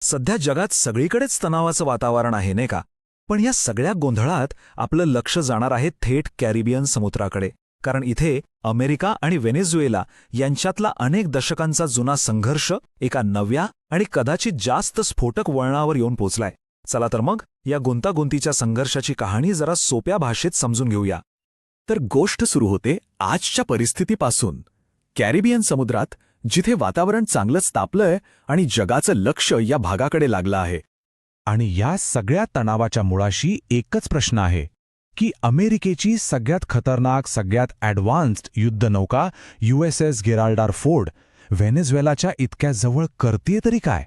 सध्या जगात सगळीकडेच तणावाचं वातावरण आहे नाही का? पण या सगळ्या गोंधळात आपलं लक्ष जाणार आहे थेट कॅरिबियन समुद्राकडे. कारण इथे अमेरिका आणि व्हेनेझुएला यांच्यातला अनेक दशकांचा जुना संघर्ष एका नव्या आणि कदाचित जास्त स्फोटक वळणावर येऊन पोचलाय. चला तर मग या गुंतागुंतीच्या संघर्षाची कहाणी जरा सोप्या भाषेत समजून घेऊया. तर गोष्ट सुरू होते आजच्या परिस्थितीपासून. कॅरिबियन समुद्रात जिथे वातावरण चांगलंच तापलंय आणि जगाचं लक्ष या भागाकडे लागलं आहे. आणि या सगळ्या तणावाच्या मुळाशी एकच प्रश्न आहे की अमेरिकेची सगळ्यात खतरनाक, सगळ्यात ॲडव्हान्स्ड युद्धनौका USS गेराल्ड फोर्ड व्हेनेझुएलाच्या इतक्या जवळ करतेय तरी काय?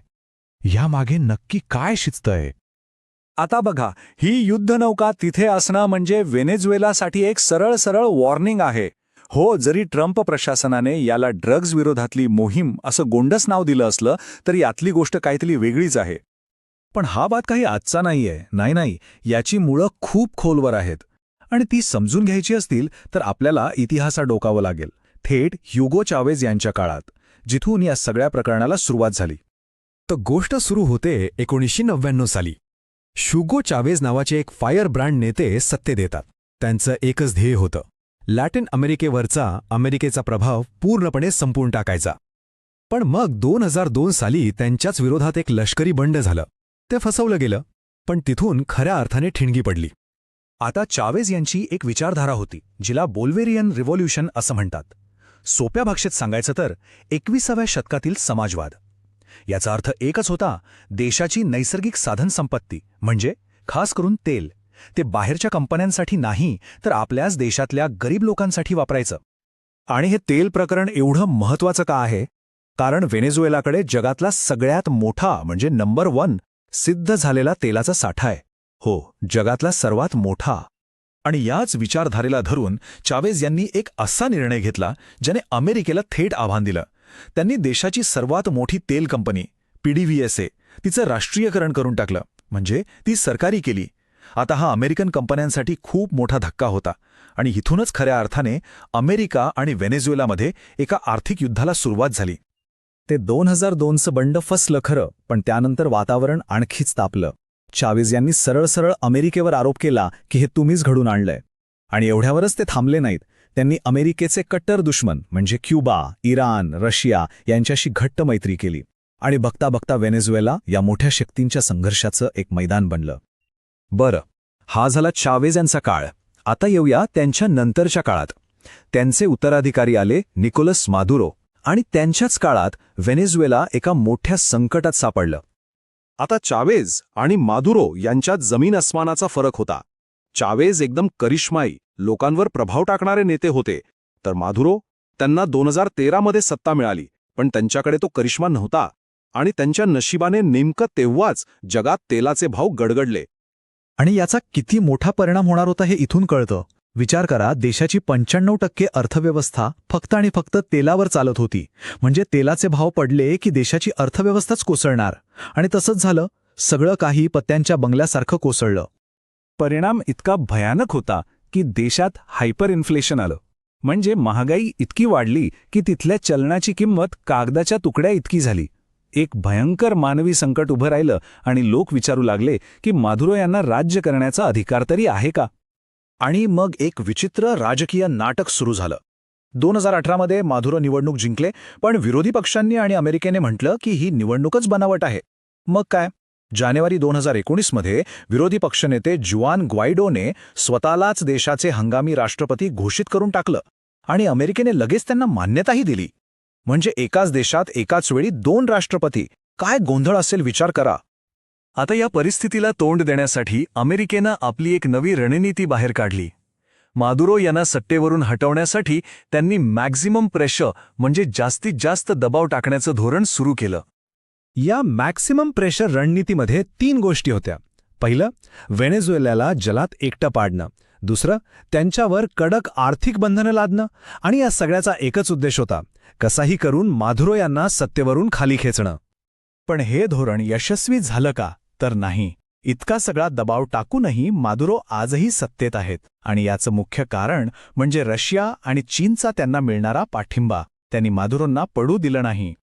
यामागे नक्की काय शिजतंय? आता बघा, ही युद्धनौका तिथे असणं म्हणजे व्हेनेझुएलासाठी एक सरळ सरळ वॉर्निंग आहे. हो, जरी ट्रम्प प्रशासनाने याला ड्रग्ज विरोधातली मोहीम असं गोंडस नाव दिलं असलं तरी यातली गोष्ट काहीतरी वेगळीच आहे. पण हा वाद काही आजचा नाहीये. नाही, याची मुळं खूप खोलवर आहेत. आणि ती समजून घ्यायची असतील तर आपल्याला इतिहासात डोकावं लागेल, थेट ह्युगो चावेज यांच्या काळात, जिथून या सगळ्या प्रकरणाला सुरुवात झाली. तर गोष्ट सुरू होते 1999 साली. ह्युगो चावेज नावाचे एक फायर ब्रँड नेते सत्तेत येतात. त्यांचं एकच ध्येय होतं, लॅटिन अमेरिकेवरचा अमेरिकेचा प्रभाव पूर्णपणे संपवून टाकायचा. पण मग 2002 साली त्यांच्याच विरोधात एक लष्करी बंड झालं. ते फसवलं गेलं, पण तिथून खऱ्या अर्थाने ठिणगी पडली. आता चावेज यांची एक विचारधारा होती, जिला बोल्वेरियन रिव्हॉल्युशन असं म्हणतात. सोप्या भाषेत सांगायचं तर 21व्या शतकातील समाजवाद. याचा अर्थ एकच होता, देशाची नैसर्गिक साधनसंपत्ती म्हणजे खास करून तेल, ते बाहेरच्या कंपन्यांसाठी नाही तर आपल्याच देशातल्या गरीब लोकांसाठी वापरायचं. आणि हे तेल प्रकरण एवढं महत्त्वाचं का आहे? कारण व्हेनेझुएलाकडे जगातला सगळ्यात मोठा म्हणजे नंबर 1 सिद्ध झालेला तेलाचा साठा आहे. हो, जगातला सर्वात मोठा. आणि याच विचारधारेला धरून चावेज यांनी एक असा निर्णय घेतला ज्याने अमेरिकेला थेट आव्हान दिलं. त्यांनी देशाची सर्वात मोठी तेल कंपनी PDVSA तिचं राष्ट्रीयकरण करून टाकलं, म्हणजे ती सरकारी केली. आता हा अमेरिकन कंपन्यांसाठी खूप मोठा धक्का होता आणि इथूनच खऱ्या अर्थाने अमेरिका आणि व्हेनेझुएलामध्ये एका आर्थिक युद्धाला सुरुवात झाली. ते 2002चं बंड फसलं खरं, पण त्यानंतर वातावरण आणखीच तापलं. चावेज यांनी सरळ सरळ अमेरिकेवर आरोप केला की हे तुम्हीच घडून आणलंय. आणि एवढ्यावरच ते थांबले नाहीत. त्यांनी अमेरिकेचे कट्टर दुश्मन म्हणजे क्युबा, इराण, रशिया यांच्याशी घट्ट मैत्री केली. आणि बघता बघता व्हेनेझुएला या मोठ्या शक्तींच्या संघर्षाचं एक मैदान बनलं. बरं, हा झाला चावेज यांचा काळ. आता येऊया त्यांच्या नंतरच्या काळात. त्यांचे उत्तराधिकारी आले निकोलस मादुरो, आणि त्यांच्याच काळात व्हेनेझुएला एका मोठ्या संकटात सापडलं. आता चावेज आणि मादुरो यांच्यात जमीन अस्मानाचा फरक होता. चावेज एकदम करिश्माई, लोकांवर प्रभाव टाकणारे नेते होते, तर मादुरो, त्यांना 2013मध्ये सत्ता मिळाली, पण त्यांच्याकडे तो करिश्मा नव्हता. आणि त्यांच्या नशिबाने नेमकं तेव्हाच जगात तेलाचे भाव गडगडले. आणि याचा किती मोठा परिणाम होणार होता हे इथून कळतं. विचार करा, देशाची 95% अर्थव्यवस्था फक्त आणि फक्त तेलावर चालत होती. म्हणजे तेलाचे भाव पडले की देशाची अर्थव्यवस्थाच कोसळणार. आणि तसंच झालं. सगळं काही पत्त्यांच्या बंगल्यासारखं कोसळलं. परिणाम इतका भयानक होता की देशात हायपर इन्फ्लेशन आलं. म्हणजे महागाई इतकी वाढली की तिथल्या चलनाची किंमत कागदाच्या तुकड्या इतकी झाली. एक भयंकर मानवी संकट उभं राहिलं आणि लोक विचारू लागले की मादुरो यांना राज्य करण्याचा अधिकार तरी आहे का? आणि मग एक विचित्र राजकीय नाटक सुरू झालं. 2018मध्ये मादुरो निवडणूक जिंकले, पण विरोधी पक्षांनी आणि अमेरिकेने म्हटलं की ही निवडणूकच बनावट आहे. मग काय? जानेवारी 2019मध्ये विरोधी पक्षनेते जुआन ग्वाइडोने स्वतःलाच देशाचे हंगामी राष्ट्रपती घोषित करून टाकलं. आणि अमेरिकेने लगेच त्यांना मान्यताही दिली. म्हणजे एकाच देशात एकाच वेळी 2 राष्ट्रपती. काय गोंधळ असेल विचार करा. आता या परिस्थितीला तोंड देण्यासाठी अमेरिकेनं आपली एक नवी रणनीती बाहेर काढली. मादुरो यांना सत्तेवरून हटवण्यासाठी त्यांनी मॅक्झिमम प्रेशर म्हणजे जास्तीत जास्त दबाव टाकण्याचं धोरण सुरू केलं. या मॅक्सिमम प्रेशर रणनीतीमध्ये 3 गोष्टी होत्या. पहिलं, व्हेनेझुएलाला जलात एकटं पाडणं. दुसरं, त्यांच्यावर कडक आर्थिक बंधनं लादणं. आणि या सगळ्याचा एकच उद्देश होता, कसाही करून मादुरो यांना सत्तेवरून खाली खेचणं. पण हे धोरण यशस्वी झालं का? तर नाही. इतका सगळा दबाव टाकूनही मादुरो आजही सत्तेत आहेत. आणि याचं मुख्य कारण म्हणजे रशिया आणि चीनचा त्यांना मिळणारा पाठिंबा. त्यांनी मादुरोंना पडू दिलं नाही.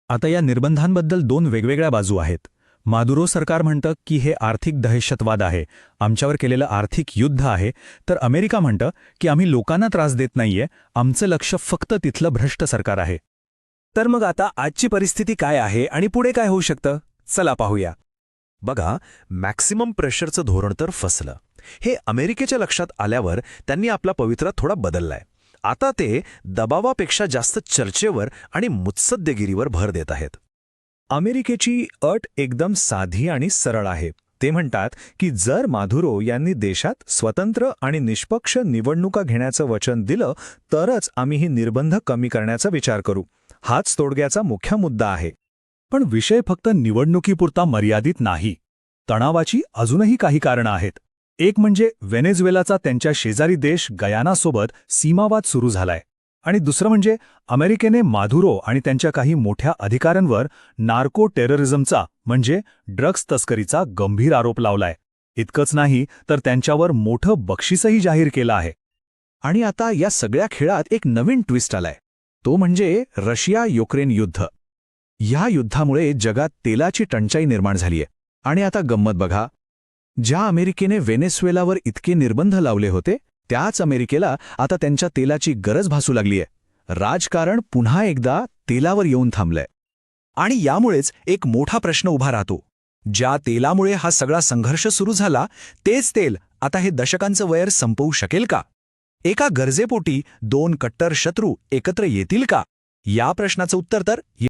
आता या निर्बंधांबद्दल 2 वेगवेगळ्या बाजू आहेत. मादुरो सरकार म्हणतं की हे आर्थिक दहशतवाद आहे, आमच्यावर केलेलं आर्थिक युद्ध आहे, तर अमेरिका म्हणतं की आम्ही लोकांना त्रास देत नाहीये, आमचं लक्ष फक्त तिथलं भ्रष्ट सरकार आहे. तर मग आता आजची परिस्थिती काय आहे आणि पुढे काय होऊ शकतं? चला पाहूया. बघा, मॅक्सिमम प्रेशरचं धोरण तर फसलं. हे अमेरिकेच्या लक्षात आल्यावर त्यांनी आपला पवित्रा थोडा बदललाय. आता ते दबावापेक्षा जास्त चर्चेवर आणि मुत्सद्देगिरीवर भर देत आहेत. अमेरिकेची अट एकदम साधी आणि सरळ आहे. ते म्हणतात की जर मादुरो यांनी देशात स्वतंत्र आणि निष्पक्ष निवडणुका घेण्याचं वचन दिलं तरच आम्ही ही निर्बंध कमी करण्याचा विचार करू. हाच तोडग्याचा मुख्य मुद्दा आहे. पण विषय फक्त निवडणुकीपुरता मर्यादित नाही. तणावाची अजूनही काही कारणं आहेत. एक म्हणजे व्हेनेझुएलाचा त्यांच्या शेजारी देश गयानासोबत सीमावाद सुरू झालाय, आणि दुसरं म्हणजे अमेरिकेने मादुरो आणि त्यांच्या काही मोठ्या अधिकाऱ्यांवर नार्को टेररिझमचा म्हणजे ड्रग्ज तस्करीचा गंभीर आरोप लावलाय. इतकंच नाही तर त्यांच्यावर मोठं बक्षीसही जाहीर केलं आहे. आणि आता या सगळ्या खेळात एक नवीन ट्विस्ट आलाय. तो म्हणजे रशिया युक्रेन युद्ध. या युद्धामुळे जगात तेलाची टंचाई निर्माण झालीय. आणि आता गंमत बघा, ज्या अमेरिकेने व्हेनेझुएलावर इतके निर्बंध लावले होते त्याच अमेरिकेला आता त्यांच्या तेलाची गरज भासू लागलीय. राजकारण पुन्हा एकदा तेलावर येऊन थांबलंय. आणि यामुळेच एक मोठा प्रश्न उभा राहतो. ज्या तेलामुळे हा सगळा संघर्ष सुरू झाला तेच तेल आता हे दशकांचं वैर संपवू शकेल का? एका गरजेपोटी दोन कट्टर शत्रू एकत्र येतील का? या प्रश्नाचं उत्तर तर